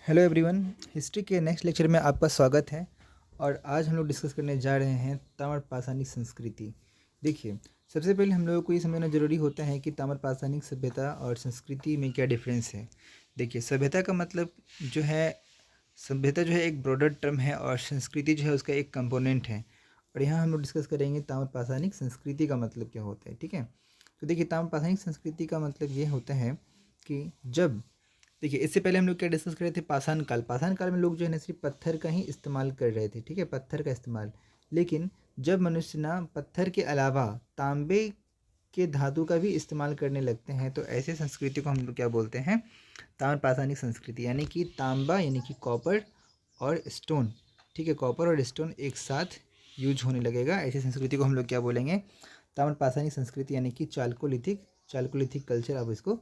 Hello everyone, history के next lecture में आपका स्वागत है। और आज हम लोग डिस्कस करने जा रहे हैं ताम्रपाषाणिक संस्कृति। देखिए, सबसे पहले हम लोगों को ये समझना ज़रूरी होता है कि ताम्रपाषाणिक सभ्यता और संस्कृति में क्या डिफरेंस है। देखिए, सभ्यता का मतलब जो है, सभ्यता जो है एक ब्रॉडर टर्म है और संस्कृति जो है उसका एक कंपोनेंट है। और यहाँ हम लोग डिस्कस करेंगे ताम्रपाषाणिक संस्कृति का मतलब क्या होता है। ठीक है, तो देखिए, ताम्रपाषाणिक संस्कृति का मतलब ये होता है कि जब, देखिए, इससे पहले हम लोग क्या डिस्कस कर रहे थे, पाषाण काल। पाषाण काल में लोग जो है ना सिर्फ पत्थर का ही इस्तेमाल कर रहे थे। ठीक है, पत्थर का इस्तेमाल। लेकिन जब मनुष्य ना पत्थर के अलावा तांबे के धातु का भी इस्तेमाल करने लगते हैं, तो ऐसे संस्कृति को हम लोग क्या बोलते हैं, ताम्रपाषाणिक संस्कृति। यानी कि तांबा यानी कि कॉपर और स्टोन, ठीक है, कॉपर और स्टोन एक साथ यूज होने लगेगा। ऐसी संस्कृति को हम लोग क्या बोलेंगे, ताम्रपाषाणिक संस्कृति, यानी कि चालकोलिथिक कल्चर आप इसको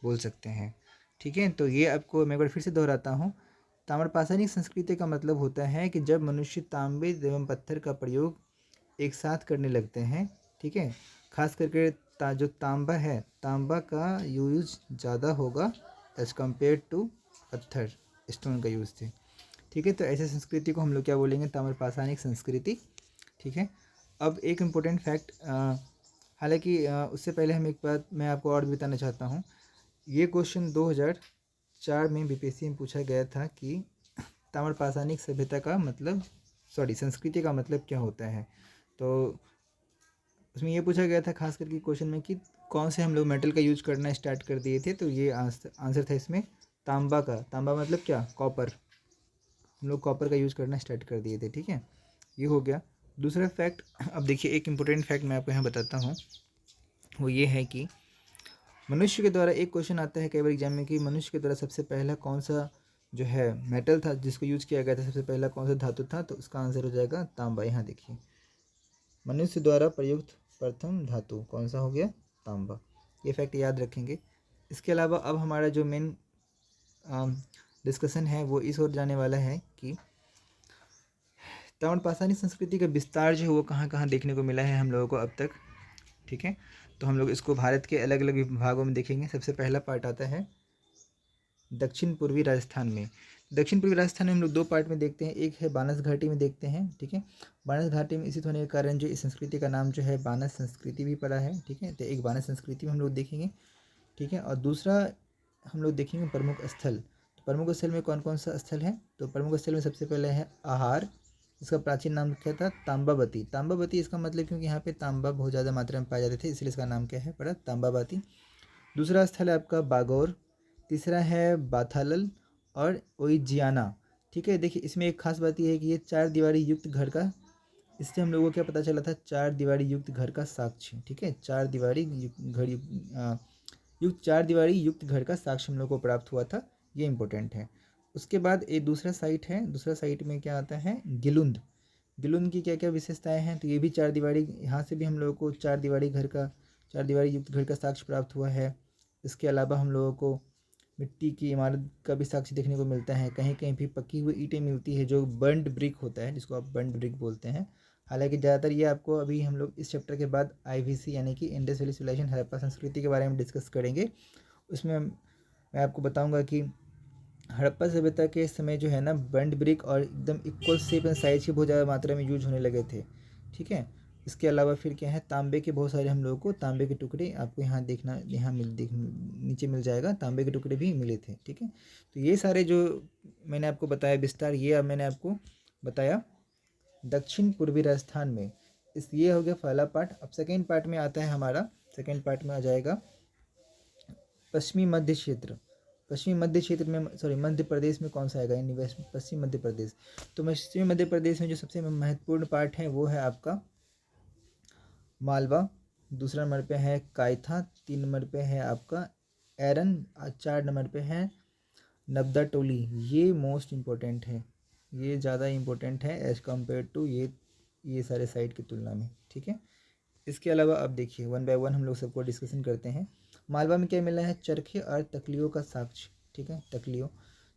बोल सकते हैं। ठीक है, तो ये आपको मैं एक बार फिर से दोहराता हूँ। ताम्रपाषाणिक संस्कृति का मतलब होता है कि जब मनुष्य तांबे एवं पत्थर का प्रयोग एक साथ करने लगते हैं। ठीक है, खास करके जो तांबा है, तांबा का यूज ज़्यादा होगा एज कम्पेयर टू पत्थर, स्टोन का यूज थे। ठीक है, तो ऐसे संस्कृति को हम लोग क्या बोलेंगे, ताम्रपाषाणिक संस्कृति। ठीक है, अब एक इम्पोर्टेंट फैक्ट, हालांकि उससे पहले हम एक बात मैं आपको और भी बताना चाहता हूँ। ये क्वेश्चन 2004 में बीपीएससी में पूछा गया था कि ताम्रपाषाणिक सभ्यता का मतलब, संस्कृति का मतलब क्या होता है। तो उसमें ये पूछा गया था खास करके क्वेश्चन में कि कौन से हम लोग मेटल का यूज करना स्टार्ट कर दिए थे। तो ये आंसर था इसमें तांबा का। तांबा मतलब क्या, कॉपर। हम लोग कॉपर का यूज करना स्टार्ट कर दिए थे। ठीक है, ये हो गया। दूसरा फैक्ट, अब देखिए, एक इम्पोर्टेंट फैक्ट मैं आपको यहाँ बताता हूँ। वो ये है कि मनुष्य के द्वारा, एक क्वेश्चन आता है कई बार एग्जाम में कि मनुष्य के द्वारा सबसे पहला कौन सा जो है मेटल था जिसको यूज किया गया था, सबसे पहला कौन सा धातु था। तो उसका आंसर हो जाएगा तांबा। यहाँ देखिए, मनुष्य द्वारा प्रयुक्त प्रथम धातु कौन सा हो गया, तांबा। ये फैक्ट याद रखेंगे। इसके अलावा अब हमारा जो मेन डिस्कशन है वो इस ओर जाने वाला है कि ताम्रपाषाणिक संस्कृति का विस्तार जो है वो कहाँ कहाँ देखने को मिला है हम लोगों को अब तक। ठीक है, तो हम लोग इसको भारत के अलग अलग विभागों में देखेंगे। सबसे पहला पार्ट आता है दक्षिण पूर्वी राजस्थान में। दक्षिण पूर्वी राजस्थान में हम लोग दो पार्ट में देखते हैं। एक है बानस घाटी में देखते हैं। ठीक है, बानस घाटी में स्थित होने के कारण जो इस संस्कृति का नाम जो है बानस संस्कृति भी पड़ा है। ठीक है, तो एक बानस संस्कृति में हम लोग देखेंगे। ठीक है, और दूसरा हम लोग देखेंगे प्रमुख स्थल। तो प्रमुख स्थल में कौन कौन सा स्थल है, तो प्रमुख स्थल में सबसे पहले है आहार। इसका प्राचीन नाम क्या था, तांबावती। तांबावती इसका मतलब क्योंकि यहाँ पे तांबा बहुत ज़्यादा मात्रा में पाए जाते थे, इसलिए इसका नाम क्या है पड़ा, तांबावती। दूसरा स्थल है आपका बागौर। तीसरा है बाथालल और ओइजियाना। ठीक है, देखिए, इसमें एक खास बात यह है कि ये 4 दीवारी युक्त घर का, इससे हम लोगों को क्या पता चला था, 4 दीवारी युक्त घर का साक्ष्य। ठीक है, 4 दीवारी घर युक्त 4 दीवारी युक्त घर का साक्ष्य हम लोग को प्राप्त हुआ था। ये इंपॉर्टेंट है। उसके बाद एक दूसरा साइट है, दूसरा साइट में क्या आता है, गिलुंद। गिलुंद की क्या क्या विशेषताएं हैं, तो ये भी 4 दीवारी, यहाँ से भी हम लोगों को 4 दीवारी घर का, 4 दीवारी युक्त घर का साक्ष्य प्राप्त हुआ है। इसके अलावा हम लोगों को मिट्टी की इमारत का भी साक्ष्य देखने को मिलता है। कहीं कहीं भी पकी हुई ईंटें मिलती है, जो बर्न्ड ब्रिक होता है, जिसको आप बर्न्ड ब्रिक बोलते हैं। हालांकि ज़्यादातर ये आपको, अभी हम लोग इस चैप्टर के बाद आईवीसी यानी कि इंडस वैली सिविलाइजेशन, हड़प्पा संस्कृति के बारे में डिस्कस करेंगे। उसमें मैं आपको बताऊंगा कि हड़प्पा सभ्यता के समय जो है ना, बर्न्ड ब्रिक और एकदम इक्वल शेप एंड साइज के बहुत ज़्यादा मात्रा में यूज होने लगे थे। ठीक है, इसके अलावा फिर क्या है, तांबे के बहुत सारे हम लोगों को तांबे के टुकड़े आपको यहाँ देखना, यहाँ नीचे मिल जाएगा, तांबे के टुकड़े भी मिले थे। ठीक है, तो ये सारे जो मैंने आपको बताया विस्तार, ये अब मैंने आपको बताया दक्षिण पूर्वी राजस्थान में। ये हो गया पहला पार्ट। अब सेकेंड पार्ट में आता है हमारा, सेकेंड पार्ट में आ जाएगा पश्चिमी मध्य क्षेत्र। पश्चिमी मध्य क्षेत्र में, मध्य प्रदेश में कौन सा आएगा, यानी वेस्ट पश्चिमी मध्य प्रदेश। तो पश्चिमी मध्य प्रदेश में जो सबसे महत्वपूर्ण पार्ट है वो है आपका मालवा। दूसरा नंबर पे है कायथा। 3 नंबर पे है आपका एरन। 4 नंबर पे है नब्दा टोली। ये मोस्ट इम्पोर्टेंट है, ये ज़्यादा इम्पोर्टेंट है एज़ कम्पेयर टू ये सारे साइट की तुलना में। ठीक है, इसके अलावा अब देखिए, वन बाय वन हम लोग सबको डिस्कशन करते हैं। मालवा में क्या मिला है, चरखे और तकलियों का साक्ष्य। ठीक है, तकलियों,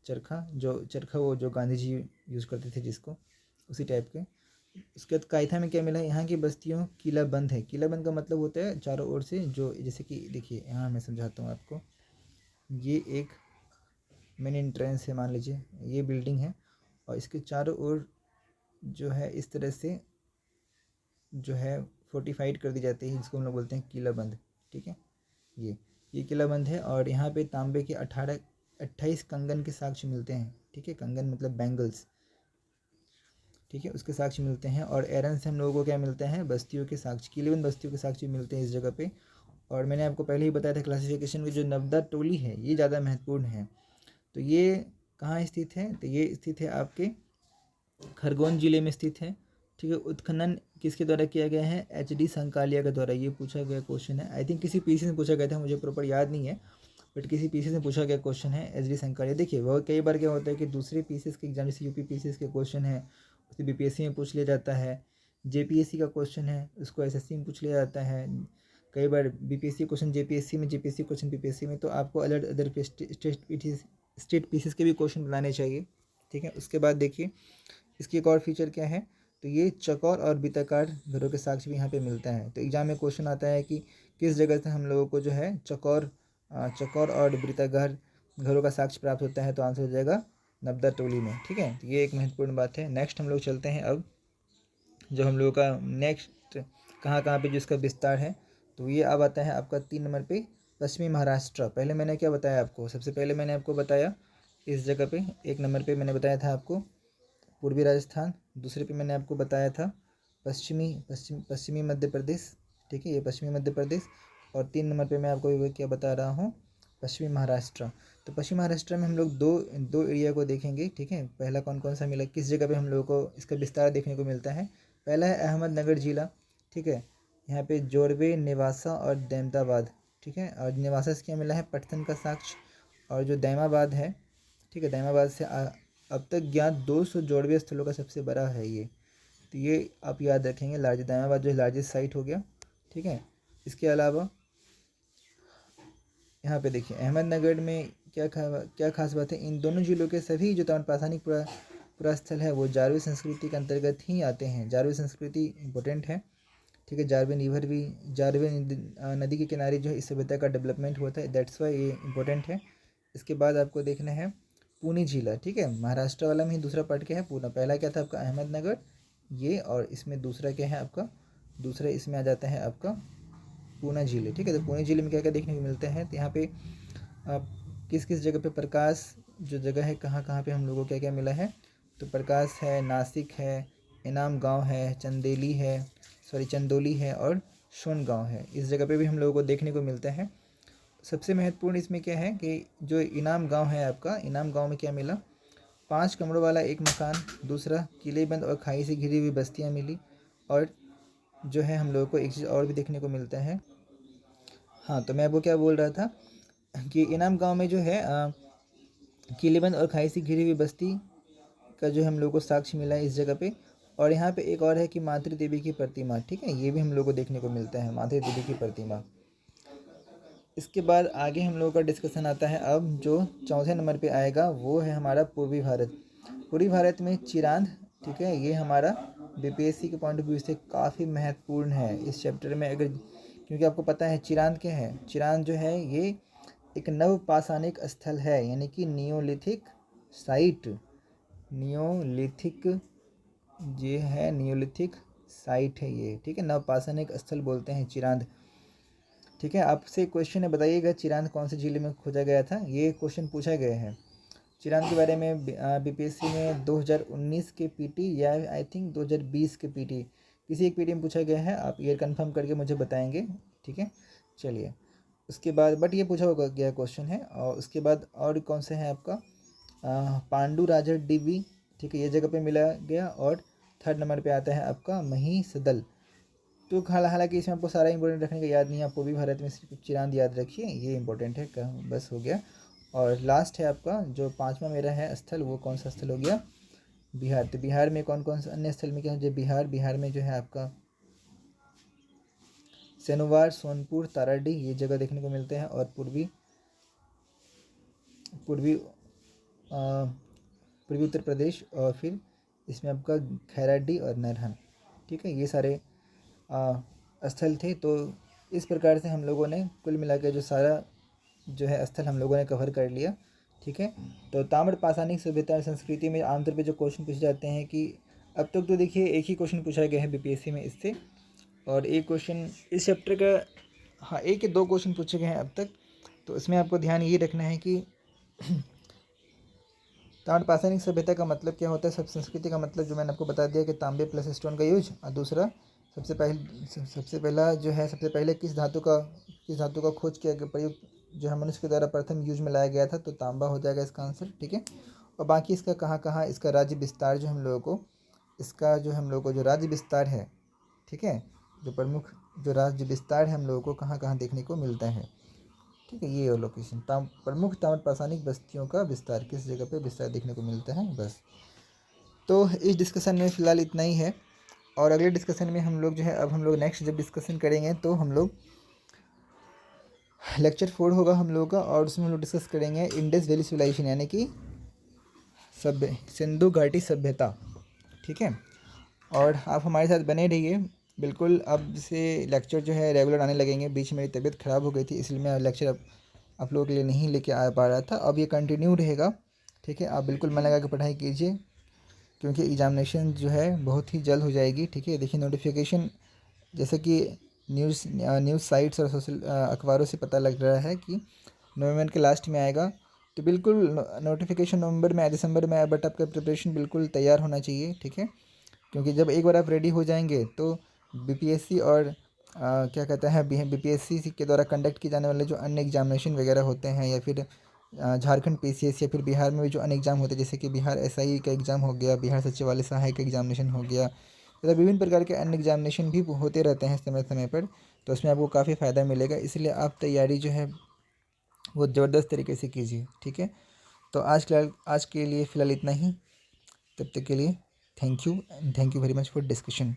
चरखा वो जो गांधी जी यूज़ करते थे जिसको, उसी टाइप के। उसके बाद कायथा में क्या मिला है, यहाँ की बस्तियों किला बंद है। किला बंद का मतलब होता है चारों ओर से जो, जैसे कि देखिए यहाँ मैं समझाता हूँ आपको। ये एक मेन एंट्रेंस है, मान लीजिए ये बिल्डिंग है, और इसके चारों ओर जो है इस तरह से जो है फोर्टिफाइड कर दी जाती है, जिसको हम लोग बोलते हैं किलाबंद। ठीक है, ये किलाबंद है, और यहाँ पे तांबे के 28 कंगन के साक्ष्य मिलते हैं। ठीक है, कंगन मतलब बैंगल्स। ठीक है, उसके साक्ष्य मिलते हैं। और एरन से हम लोगों को क्या मिलते हैं, बस्तियों के साक्ष्य, किलेवन बस्तियों के साक्ष्य मिलते हैं इस जगह पे। और मैंने आपको पहले ही बताया था क्लासिफिकेशन में, जो नवदा टोली है ये ज़्यादा महत्वपूर्ण है। तो ये कहाँ स्थित है, तो ये स्थित है आपके खरगोन जिले में स्थित है। ठीक है, उत्खनन किसके द्वारा किया गया है, HD संकालिया के द्वारा। ये पूछा गया क्वेश्चन है, आई थिंक किसी पीसी से पूछा गया था, मुझे प्रॉपर याद नहीं है, बट किसी पीसी से पूछा गया क्वेश्चन है HD संकालिया। देखिए वो कई बार क्या होता है कि दूसरे पीसीएस के एग्जाम, जैसे UP पीसीएस के क्वेश्चन है उसे BPSC में पूछ लिया जाता है, JPSC का क्वेश्चन है उसको SSC में पूछ लिया जाता है, कई बार BPSC क्वेश्चन JPSC में, JPSC क्वेश्चन BPSC में। तो आपको अलग अदर स्टेट पीसीएस के भी क्वेश्चन बनाने चाहिए। ठीक है, उसके बाद देखिए इसकी एक और फीचर क्या है, तो ये चकौर और वृत्ताकार घरों के साक्ष्य भी यहाँ पे मिलता है। तो एग्जाम में क्वेश्चन आता है कि किस जगह से हम लोगों को जो है चकौर और वृत्ताकार घरों का साक्ष्य प्राप्त होता है, तो आंसर हो जाएगा नवदा टोली में। ठीक है, तो ये एक महत्वपूर्ण बात है। नेक्स्ट हम लोग चलते हैं अब, जो हम लोगों का नेक्स्ट कहाँ कहाँ पे जिसका विस्तार है, तो ये अब आता है आपका 3 नंबर पे पश्चिमी महाराष्ट्र। पहले मैंने क्या बताया आपको, सबसे पहले मैंने आपको बताया इस जगह पे 1 नंबर पे मैंने बताया था आपको पूर्वी राजस्थान, दूसरे पे मैंने आपको बताया था पश्चिमी मध्य प्रदेश। ठीक है, ये पश्चिमी मध्य प्रदेश। और 3 नंबर पे मैं आपको क्या बता रहा हूँ, पश्चिमी महाराष्ट्र। तो पश्चिमी महाराष्ट्र में हम लोग दो एरिया को देखेंगे। ठीक है, पहला कौन कौन सा मिला, किस जगह पे हम लोगों को इसका विस्तार देखने को मिलता है। पहला है अहमदनगर जिला। ठीक है, यहाँ पे जोरबे, नेवासा और दैमदाबाद। ठीक है, और नेवासा से क्या मिला है, पटसन का साक्ष्य। और जो दैमाबाद है, ठीक है, दैमाबाद से अब तक ज्ञात 200 जोड़वे स्थलों का सबसे बड़ा है ये। तो ये आप याद रखेंगे, दैमाबाद जो है लार्जेस्ट साइट हो गया। ठीक है, इसके अलावा यहाँ पे देखिए अहमदनगर में क्या खास बात है, इन दोनों जिलों के सभी जो ताम्रपाषाणिक पुरा स्थल है वो जारवी संस्कृति के अंतर्गत ही आते हैं। जारवी संस्कृति इंपॉर्टेंट है। ठीक है, जारवी नदी के किनारे जो है इस सभ्यता का डेवलपमेंट होता है, दैट्स वाई ये इंपॉर्टेंट है। इसके बाद आपको देखना है पुणे जिला। ठीक है, महाराष्ट्र वाला में ही दूसरा पार्ट क्या है, पूना। पहला क्या था आपका अहमदनगर ये, और इसमें दूसरा क्या है आपका, दूसरा इसमें आ जाता है आपका पुणे जिले। ठीक है, तो पुणे जिले में क्या क्या देखने को मिलता है, तो यहाँ पे आप किस किस जगह पे प्रकाश जो जगह है, कहाँ कहाँ पे हम लोगों को क्या क्या मिला है, तो प्रकाश है, नासिक है, इनाम गांव है, चंदोली है और सोन गांव है। इस जगह पे भी हम लोगों को देखने को मिलता है। सबसे महत्वपूर्ण इसमें क्या है कि जो इनाम गांव है आपका, इनाम गांव में क्या मिला, 5 कमरों वाला एक मकान, दूसरा किलेबंद और खाई से घिरी हुई बस्तियां मिली। और जो है हम लोगों को एक चीज़ और भी देखने को मिलता है। हाँ, तो मैं वो क्या बोल रहा था कि इनाम गांव में जो है किलेबंद और खाई से घिरी हुई बस्ती का जो हम लोगों को साक्ष्य मिला है इस जगह पे। और यहाँ पे एक और है कि मातृ देवी की प्रतिमा। ठीक है, ये भी हम लोग को देखने को मिलता है, मातृ देवी की प्रतिमा। इसके बाद आगे हम लोगों का डिस्कशन आता है अब, जो चौथे नंबर पे आएगा वो है हमारा पूर्वी भारत। पूर्वी भारत में चिरांद। ठीक है, ये हमारा BPSC के पॉइंट ऑफ व्यू से काफ़ी महत्वपूर्ण है इस चैप्टर में। अगर क्योंकि आपको पता है चिरांद क्या है, चिरांद जो है ये एक नवपाषाणिक स्थल है, यानी कि नियोलिथिक साइट। नियोलिथिक ये है, नियोलिथिक साइट है ये। ठीक है, नवपाषाणिक स्थल बोलते हैं चिरांद। ठीक है, आपसे क्वेश्चन है, बताइएगा चिरांद कौन से जिले में खोजा गया था, ये क्वेश्चन पूछा गया है। चिरांद के बारे में BPSC में 2019 के PT या आई थिंक 2020 के PT, किसी एक PT में पूछा गया है। आप ईयर कंफर्म करके मुझे बताएंगे। ठीक है, चलिए उसके बाद, बट ये पूछा होगा गया क्वेश्चन है। और उसके बाद और कौन से हैं आपका, पांडु राजा DV। ठीक है, ये जगह पे मिला गया। और 3rd नंबर पे आता है आपका महिसदल। तो हालांकि इसमें आपको सारा इंपॉर्टेंट रखने का याद नहीं है, आपको भी भारत में सिर्फ चिरांद याद रखिए, ये इंपॉर्टेंट है, बस हो गया। और लास्ट है आपका जो 5वां मेरा है स्थल, वो कौन सा स्थल हो गया, बिहार। तो बिहार में कौन कौन सा अन्य स्थल में क्या है, जो बिहार में जो है आपका सेनोवार, सोनपुर, ताराडीह ये जगह देखने को मिलते हैं। और पूर्वी उत्तर प्रदेश, और फिर इसमें आपका खैराडी और नरहन। ठीक है, ये सारे स्थल थे। तो इस प्रकार से हम लोगों ने कुल मिला के जो सारा जो है स्थल हम लोगों ने कवर कर लिया। ठीक है। तो ताम्र पाषाणिक सभ्यता और संस्कृति में आमतौर पे जो क्वेश्चन पूछे जाते हैं कि अब तक तो देखिए एक ही क्वेश्चन पूछा गया है बीपीएससी में इससे, और एक क्वेश्चन इस चैप्टर का, हाँ एक या दो क्वेश्चन पूछे गए हैं अब तक। तो इसमें आपको ध्यान ये रखना है कि ताम्र पाषाणिक सभ्यता का मतलब क्या होता है। सब संस्कृति का मतलब जो मैंने आपको बता दिया कि तांबे प्लस स्टोन का यूज, और दूसरा सबसे पहला जो है, सबसे पहले किस धातु का खोज किया गया, प्रयुक्त जो है मनुष्य के द्वारा प्रथम यूज में लाया गया था, तो तांबा हो जाएगा इसका आंसर, ठीक है। और बाकी इसका कहाँ कहाँ इसका राज्य विस्तार जो हम लोगों को, इसका जो हम लोगों को जो राज्य विस्तार है, ठीक है, जो प्रमुख जो राज्य विस्तार है हम लोगों को कहाँ कहाँ देखने को मिलता है, ठीक है। ये लोकेशन प्रमुख ताम्र पाषाणिक बस्तियों का विस्तार किस जगह पे विस्तार देखने को मिलता है, बस। तो इस डिस्कशन में फ़िलहाल इतना ही है, और अगले डिस्कशन में हम लोग जो है, अब हम लोग नेक्स्ट जब डिस्कशन करेंगे तो हम लोग लेक्चर 4 होगा हम लोगों का, और उसमें हम लोग डिस्कस करेंगे इंडस वैली सिविलाइजेशन यानी कि सिंधु घाटी सभ्यता, ठीक है। और आप हमारे साथ बने रहिए बिल्कुल। अब से लेक्चर जो है रेगुलर आने लगेंगे। बीच में मेरी तबीयत ख़राब हो गई थी, इसलिए मैं लेक्चर अब आप लोगों के लिए नहीं लेके आ पा रहा था। अब ये कंटिन्यू रहेगा, ठीक है। आप बिल्कुल मन लगा के पढ़ाई कीजिए, क्योंकि एग्जामिनेशन जो है बहुत ही जल्द हो जाएगी, ठीक है। देखिए नोटिफिकेशन जैसे कि न्यूज़ साइट्स और सोशल अखबारों से पता लग रहा है कि नवंबर के लास्ट में आएगा। तो बिल्कुल नोटिफिकेशन नवंबर में या दिसंबर में आए, बट आपका प्रिपरेशन बिल्कुल तैयार होना चाहिए, ठीक है। क्योंकि जब एक बार आप रेडी हो जाएंगे तो बीपीएससी और क्या कहते हैं बीपीएससी के द्वारा कंडक्ट किए जाने वाले जो अन्य एग्जामिनेशन वगैरह होते हैं, या फिर झारखंड पीसीएस, या फिर बिहार में भी जो अन्य एग्ज़ाम होते हैं, जैसे कि बिहार एसआई का एग्ज़ाम हो गया, बिहार सचिवालय सहायक का एग्जामिनेशन हो गया, तथा विभिन्न प्रकार के अन्य एग्जामिनेशन भी होते रहते हैं समय समय पर। तो उसमें आपको काफ़ी फ़ायदा मिलेगा, इसलिए आप तैयारी जो है वो ज़बरदस्त तरीके से कीजिए, ठीक है। तो आज के लिए फ़िलहाल इतना ही। तब तक के लिए thank you, and thank you very much for discussion.